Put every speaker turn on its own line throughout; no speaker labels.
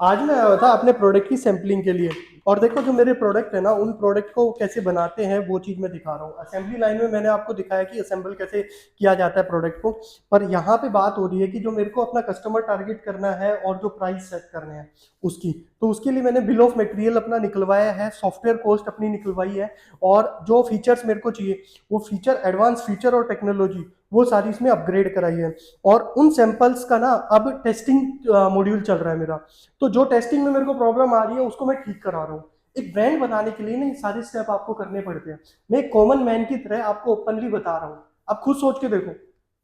आज मैं आया था अपने प्रोडक्ट की सैम्पलिंग के लिए। और देखो जो मेरे प्रोडक्ट है ना, उन प्रोडक्ट को कैसे बनाते हैं वो चीज़ मैं दिखा रहा हूँ। असेंबली लाइन में मैंने आपको दिखाया कि असेंबल कैसे किया जाता है प्रोडक्ट को। पर यहाँ पे बात हो रही है कि जो मेरे को अपना कस्टमर टारगेट करना है और जो प्राइस सेट करने हैं उसकी, तो उसके लिए मैंने बिल ऑफ मटेरियल अपना निकलवाया है, सॉफ्टवेयर कॉस्ट अपनी निकलवाई है, और जो फीचर्स मेरे को चाहिए वो फीचर, एडवांस फीचर और टेक्नोलॉजी, वो सारी इसमें अपग्रेड कराई है। और उन सैंपल्स का ना अब टेस्टिंग मॉड्यूल चल रहा है मेरा। तो जो टेस्टिंग में मेरे को प्रॉब्लम आ रही है उसको मैं ठीक करा रहा हूँ। एक ब्रांड बनाने के लिए ना ये सारे स्टेप आपको करने पड़ते हैं। मैं एक कॉमन मैन की तरह आपको ओपनली बता रहा हूँ। आप खुद सोच के देखो,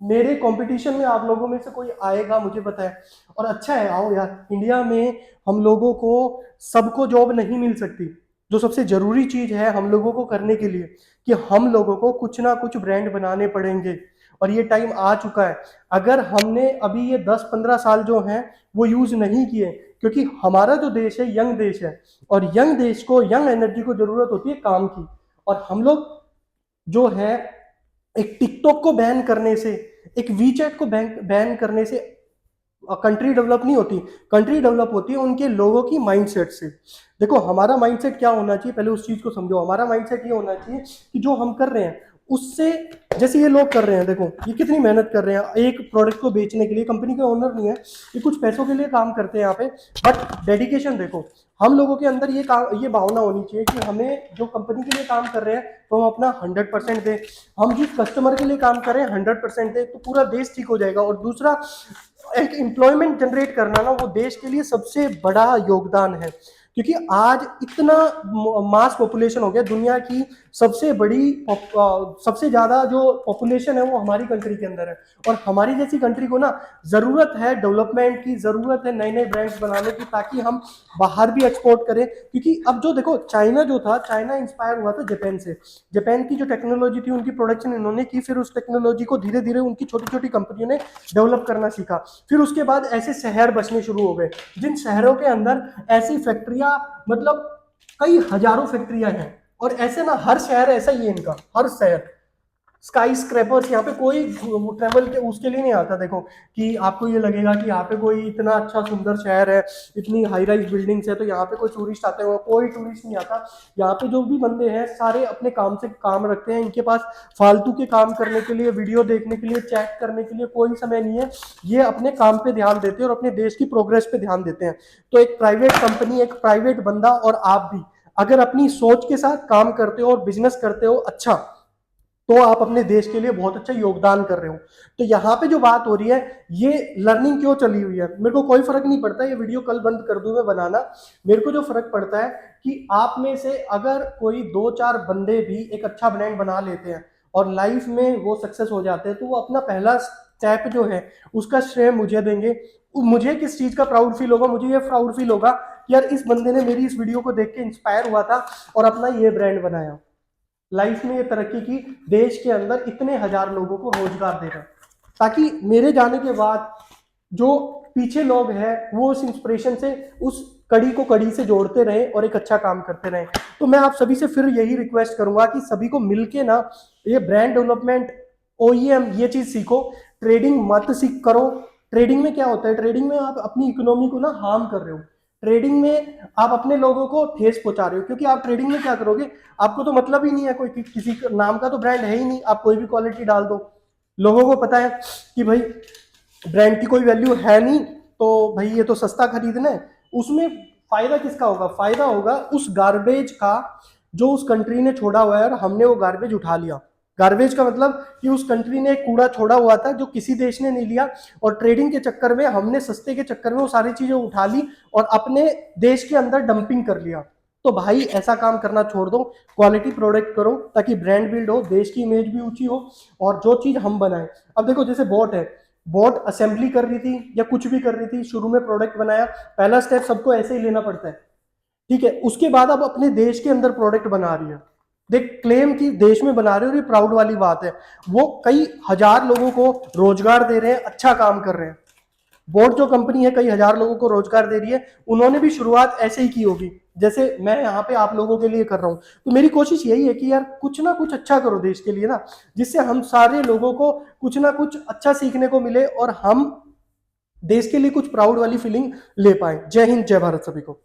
मेरे कंपटीशन में आप लोगों में से कोई आएगा मुझे पता है। और अच्छा है, आओ यार, इंडिया में हम लोगों को सबको जॉब नहीं मिल सकती। जो सबसे जरूरी चीज है हम लोगों को करने के लिए, कि हम लोगों को कुछ ना कुछ ब्रांड बनाने पड़ेंगे। और ये टाइम आ चुका है। अगर हमने अभी ये 10-15 साल जो हैं वो यूज नहीं किए, क्योंकि हमारा जो देश है यंग देश है, और यंग देश को, यंग एनर्जी को जरूरत होती है काम की। और हम लोग जो है, एक टिकटॉक को बैन करने से, एक वीचैट को बैन करने से कंट्री डेवलप नहीं होती। कंट्री डेवलप होती है उनके लोगों की माइंडसेट से। देखो हमारा माइंडसेट क्या होना चाहिए, पहले उस चीज को समझो। हमारा माइंडसेट ये होना चाहिए कि जो हम कर रहे हैं उससे, जैसे ये लोग कर रहे हैं, देखो ये कितनी मेहनत कर रहे हैं एक प्रोडक्ट को बेचने के लिए। कंपनी के ओनर नहीं है, ये कुछ पैसों के लिए काम करते हैं यहाँ पे। बट डेडिकेशन देखो, हम लोगों के अंदर ये काम, ये भावना होनी चाहिए कि हमें जो कंपनी के लिए काम कर रहे हैं तो हम अपना 100% दें। हम जिस कस्टमर के लिए काम कर रहे हैं 100% दें, तो पूरा देश ठीक हो जाएगा। और दूसरा, एक एम्प्लॉयमेंट जनरेट करना ना, वो देश के लिए सबसे बड़ा योगदान है। क्योंकि आज इतना मास पॉपुलेशन हो गया दुनिया की। सबसे बड़ी सबसे ज्यादा जो पॉपुलेशन है वो हमारी कंट्री के अंदर है। और हमारी जैसी कंट्री को ना जरूरत है डेवलपमेंट की, जरूरत है नए नए ब्रांड्स बनाने की, ताकि हम बाहर भी एक्सपोर्ट करें। क्योंकि अब जो देखो, चाइना जो था, चाइना इंस्पायर हुआ था जापान से। जापान की जो टेक्नोलॉजी थी उनकी प्रोडक्शन इन्होंने की, फिर उस टेक्नोलॉजी को धीरे धीरे उनकी छोटी छोटी कंपनियों ने डेवलप करना सीखा। फिर उसके बाद ऐसे शहर बसने शुरू हो गए, जिन शहरों के अंदर ऐसी फैक्ट्रियां, मतलब कई हजारों फैक्ट्रियां हैं। और ऐसे ना हर शहर ऐसा ही है इनका, हर शहर स्काई स्क्रैपर्स। यहाँ पे कोई ट्रेवल के उसके लिए नहीं आता। देखो कि आपको ये लगेगा कि यहाँ पे कोई इतना अच्छा सुंदर शहर है, इतनी हाई राइज बिल्डिंग्स है, तो यहाँ पे कोई टूरिस्ट आते हैं। कोई टूरिस्ट नहीं आता। यहाँ पे जो भी बंदे हैं सारे अपने काम से काम रखते हैं। इनके पास फालतू के काम करने के लिए, वीडियो देखने के लिए, चैट करने के लिए कोई समय नहीं है। ये अपने काम पे ध्यान देते हैं और अपने देश की प्रोग्रेस पे ध्यान देते हैं। तो एक प्राइवेट कंपनी, एक प्राइवेट बंदा और आप भी अगर अपनी सोच के साथ काम करते हो और बिजनेस करते हो अच्छा, तो आप अपने देश के लिए बहुत अच्छा योगदान कर रहे हो। तो यहाँ पे जो बात हो रही है, ये लर्निंग क्यों चली हुई है, मेरे को कोई फर्क नहीं पड़ता ये वीडियो कल बंद कर दूं मैं बनाना। मेरे को जो फर्क पड़ता है कि आप में से अगर कोई 2-4 बंदे भी एक अच्छा ब्रांड बना लेते हैं और लाइफ में वो सक्सेस हो जाते हैं, तो वो अपना पहला स्टेप जो है उसका श्रेय मुझे देंगे। मुझे किस चीज का प्राउड फील होगा, मुझे ये प्राउड फील होगा कि यार इस बंदे ने मेरी इस वीडियो को देख के इंस्पायर हुआ था और अपना ये ब्रांड बनाया, लाइफ में ये तरक्की की, देश के अंदर इतने हजार लोगों को रोजगार दे रहा है। ताकि मेरे जाने के बाद जो पीछे लोग हैं वो उस इंस्पिरेशन से, उस कड़ी को कड़ी से जोड़ते रहे और एक अच्छा काम करते रहे। तो मैं आप सभी से फिर यही रिक्वेस्ट करूंगा कि सभी को मिलके ना ये ब्रांड डेवलपमेंट, ओईएम, ये चीज सीखो। ट्रेडिंग मत सीख करो। ट्रेडिंग में क्या होता है, ट्रेडिंग में आप अपनी इकोनॉमी को ना हार्म कर रहे हो। ट्रेडिंग में आप अपने लोगों को ठेस पहुंचा रहे हो। क्योंकि आप ट्रेडिंग में क्या करोगे, आपको तो मतलब ही नहीं है, कोई किसी नाम का तो ब्रांड है ही नहीं, आप कोई भी क्वालिटी डाल दो। लोगों को पता है कि भाई ब्रांड की कोई वैल्यू है नहीं, तो भाई ये तो सस्ता खरीदना है। उसमें फायदा किसका होगा, फायदा होगा उस गार्बेज का जो उस कंट्री ने छोड़ा हुआ है और हमने वो गार्बेज उठा लिया। गार्बेज का मतलब कि उस कंट्री ने एक कूड़ा छोड़ा हुआ था जो किसी देश ने नहीं लिया, और ट्रेडिंग के चक्कर में हमने, सस्ते के चक्कर में वो सारी चीजें उठा ली और अपने देश के अंदर डंपिंग कर लिया। तो भाई ऐसा काम करना छोड़ दो, क्वालिटी प्रोडक्ट करो ताकि ब्रांड बिल्ड हो, देश की इमेज भी ऊंची हो, और जो चीज हम बनाए। अब देखो जैसे बोट है, बोट असेंबली कर रही थी या कुछ भी कर रही थी, शुरू में प्रोडक्ट बनाया, पहला स्टेप सबको ऐसे ही लेना पड़ता है, ठीक है। उसके बाद अब अपने देश के अंदर प्रोडक्ट बना रही है, देख क्लेम की देश में बना रहे हो, ये प्राउड वाली बात है। वो कई हजार लोगों को रोजगार दे रहे हैं, अच्छा काम कर रहे हैं। बोट जो कंपनी है कई हजार लोगों को रोजगार दे रही है, उन्होंने भी शुरुआत ऐसे ही की होगी जैसे मैं यहाँ पे आप लोगों के लिए कर रहा हूँ। तो मेरी कोशिश यही है कि यार कुछ ना कुछ अच्छा करो देश के लिए ना, जिससे हम सारे लोगों को कुछ ना कुछ अच्छा सीखने को मिले और हम देश के लिए कुछ प्राउड वाली फीलिंग ले पाए। जय हिंद, जय भारत सभी को।